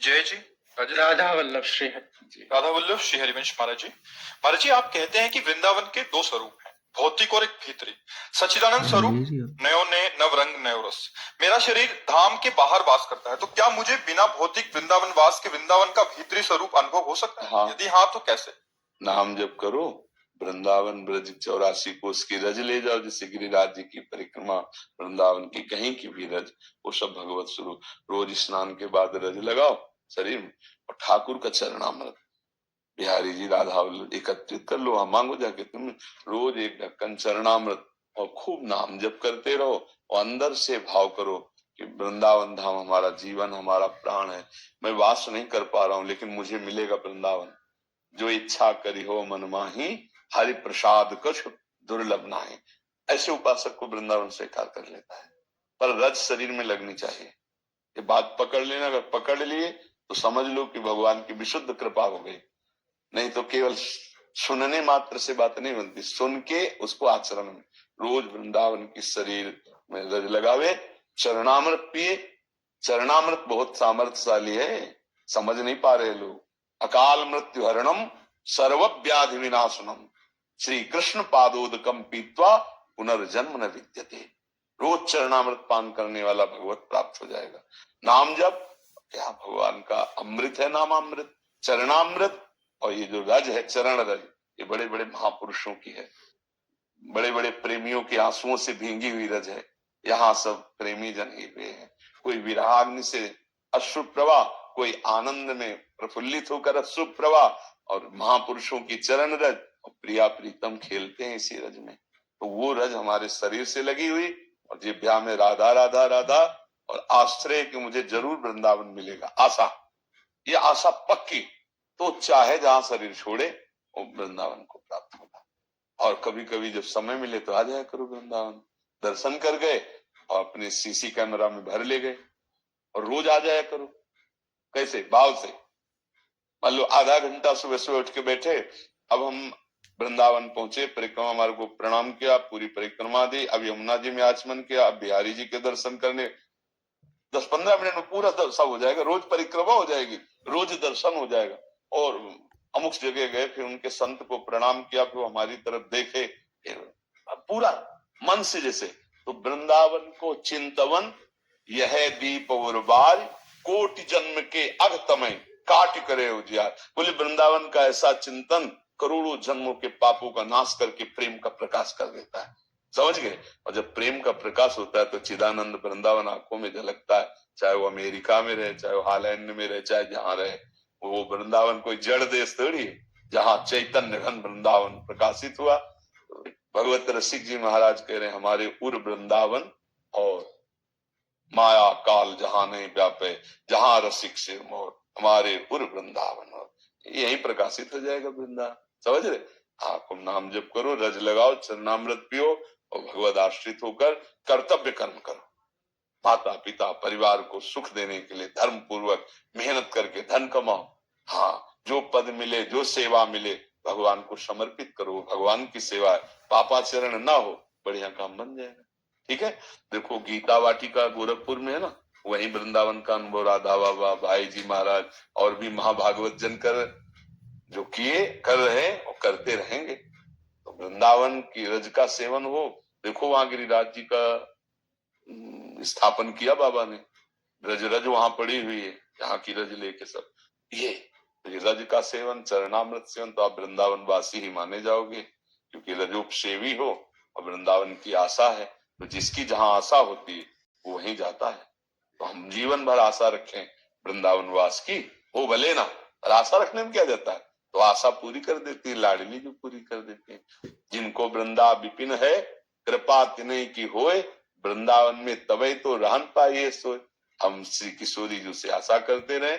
जय जी। राधा वल्लभ श्री जी, राधा वल्लभ श्री हरिवंश महाराज जी। महाराज जी, आप कहते हैं कि वृंदावन के दो स्वरूप हैं, भौतिक और एक भीतरी। सच्चिदानंद स्वरूप नयो ने नव रंग नयो रस। मेरा शरीर धाम के बाहर वास करता है, तो क्या मुझे बिना भौतिक वृंदावन वास के वृंदावन का भीतरी स्वरूप अनुभव हो सकता है? हाँ। यदि हाँ, तो कैसे? नाम जप करो, वृंदावन ब्रज 84 कोस की रज ले जाओ, जैसे गिरिराज जी की परिक्रमा, वृंदावन की कहीं की भी रज, वो सब भगवत स्वरूप। रोज स्नान के बाद रज लगाओ शरीर में, और ठाकुर का चरणामृत बिहारी जी राधा वल्लभ एकत्रित कर लो, हम मांगो जाके तुम रोज एक ढक्कन चरणामृत, और खूब नाम जप करते रहो, और अंदर से भाव करो कि वृंदावन धाम हमारा जीवन, हमारा प्राण है। मैं वास नहीं कर पा रहा हूँ, लेकिन मुझे मिलेगा वृंदावन। जो इच्छा करी हो मन माही, हरि प्रसाद कछ दुर्लभ नाहि। ऐसे उपासक को वृंदावन स्वीकार कर लेता है, पर रज शरीर में लगनी चाहिए। ये बात पकड़ लेना, अगर पकड़ लिए तो समझ लो कि भगवान की विशुद्ध कृपा हो गई। नहीं तो केवल सुनने मात्र से बात नहीं बनती, सुन के उसको आचरण में रोज वृंदावन की शरीर में रज लगावे, चरणामृत पिए। चरणामृत बहुत सामर्थ्यशाली है, समझ नहीं पा रहे लोग। अकाल मृत्यु हरणम सर्व व्याधि विनाशनम, श्री कृष्ण पादोदकम पीत्वा पुनर्जन्म न विद्यते। रोज चरणामृत पान करने वाला भगवत प्राप्त हो जाएगा। नाम जप क्या भगवान का अमृत है, नामामृत, चरणामृत। और ये जो रज है, चरण रज, ये बड़े बड़े महापुरुषों की है, बड़े बड़े प्रेमियों के आंसुओं से भींगी हुई रज है। यहाँ सब प्रेमी जन ही हुए हैं, कोई विराग्नि से अश्रु प्रवाह, कोई आनंद में प्रफुल्लित होकर अश्रु प्रवाह, और महापुरुषों की चरण रज, और प्रिया प्रीतम खेलते हैं इसी रज में। तो वो रज हमारे शरीर से लगी हुई, और जिह्वा में राधा राधा राधा, और आश्रय कि मुझे जरूर वृंदावन मिलेगा, आशा, ये आशा पक्की। तो चाहे जहां शरीर छोड़े वो वृंदावन को प्राप्त होगा। और कभी कभी जब समय मिले तो आ जाया करो वृंदावन, दर्शन कर गए और अपने सीसी कैमरा में भर ले गए, और रोज आ जाया करो। कैसे? भाव से। मान लो आधा घंटा सुबह सुबह उठ के बैठे, अब हम वृंदावन पहुंचे, परिक्रमा मार्ग को प्रणाम किया, पूरी परिक्रमा दी, अब यमुना जी में आचमन किया, अब बिहारी जी के दर्शन करने 10-15 मिनट में पूरा सब हो जाएगा। रोज परिक्रमा हो जाएगी, रोज दर्शन हो जाएगा। और अमुक जगह गए, फिर उनके संत को प्रणाम किया, फिर हमारी तरफ देखे, पूरा मन से जैसे। तो वृंदावन को चिंतवन यह दीप और बार, कोटि जन्म के अगतमय काट करे उजियार। बोले वृंदावन का ऐसा चिंतन करोड़ों जन्मों के पापों का नाश करके प्रेम का प्रकाश कर देता है। समझ गए? और जब प्रेम का प्रकाश होता है तो चिदानंद वृंदावन आंखों में झलकता है, चाहे वो अमेरिका में रहे, चाहे वो हॉलैंड में रहे, चाहे जहां रहे। वो वृंदावन कोई जड़ देश थोड़ी है, जहां चैतन्य घन वृंदावन प्रकाशित हुआ। भगवत रसिक जी महाराज कह रहे हैं, हमारे उर वृंदावन और माया काल जहां नहीं व्यापे, जहां रसिक सिर मोर, हमारे उर वृंदावन। और यही प्रकाशित हो जाएगा वृंदावन। समझ रहे? आपको नाम जप करो, रज लगाओ, चरणामृत पियो, और भगवत आश्रित होकर कर्तव्य कर्म करो। माता पिता परिवार को सुख देने के लिए धर्म पूर्वक मेहनत करके धन कमाओ। हाँ, जो पद मिले, जो सेवा मिले, भगवान को समर्पित करो। भगवान की सेवा है, पापाचरण ना हो, बढ़िया काम बन जाएगा। ठीक है? देखो गीता वाटिका गोरखपुर में है ना, वही वृंदावन का अनुभव राधा बाबा, भाई जी महाराज और भी महाभागवत जन कर जो किए, कर रहे और करते रहेंगे। तो वृंदावन की रज का सेवन हो। देखो वहां गिरिराज जी का स्थापन किया बाबा ने, रज रज वहां पड़ी हुई है, यहाँ की रज लेके सब। ये रज का सेवन, चरणामृत सेवन, तो आप वृंदावन वासी ही माने जाओगे, क्योंकि रजोपसेवी हो और वृंदावन की आशा है। तो जिसकी जहां आशा होती है वो वहीं जाता है। तो हम जीवन भर आशा रखें वृंदावन वास की, हो भले ना, और आशा रखने में क्या जाता है? तो आशा पूरी कर देती है लाडली, जो पूरी कर देती है। जिनको वृंदा विपिन है, कृपा तिन्हीं की होए, वृंदावन में तबे तो रहन पाइए सोए। हम श्री किशोरी जी से आशा करते रहे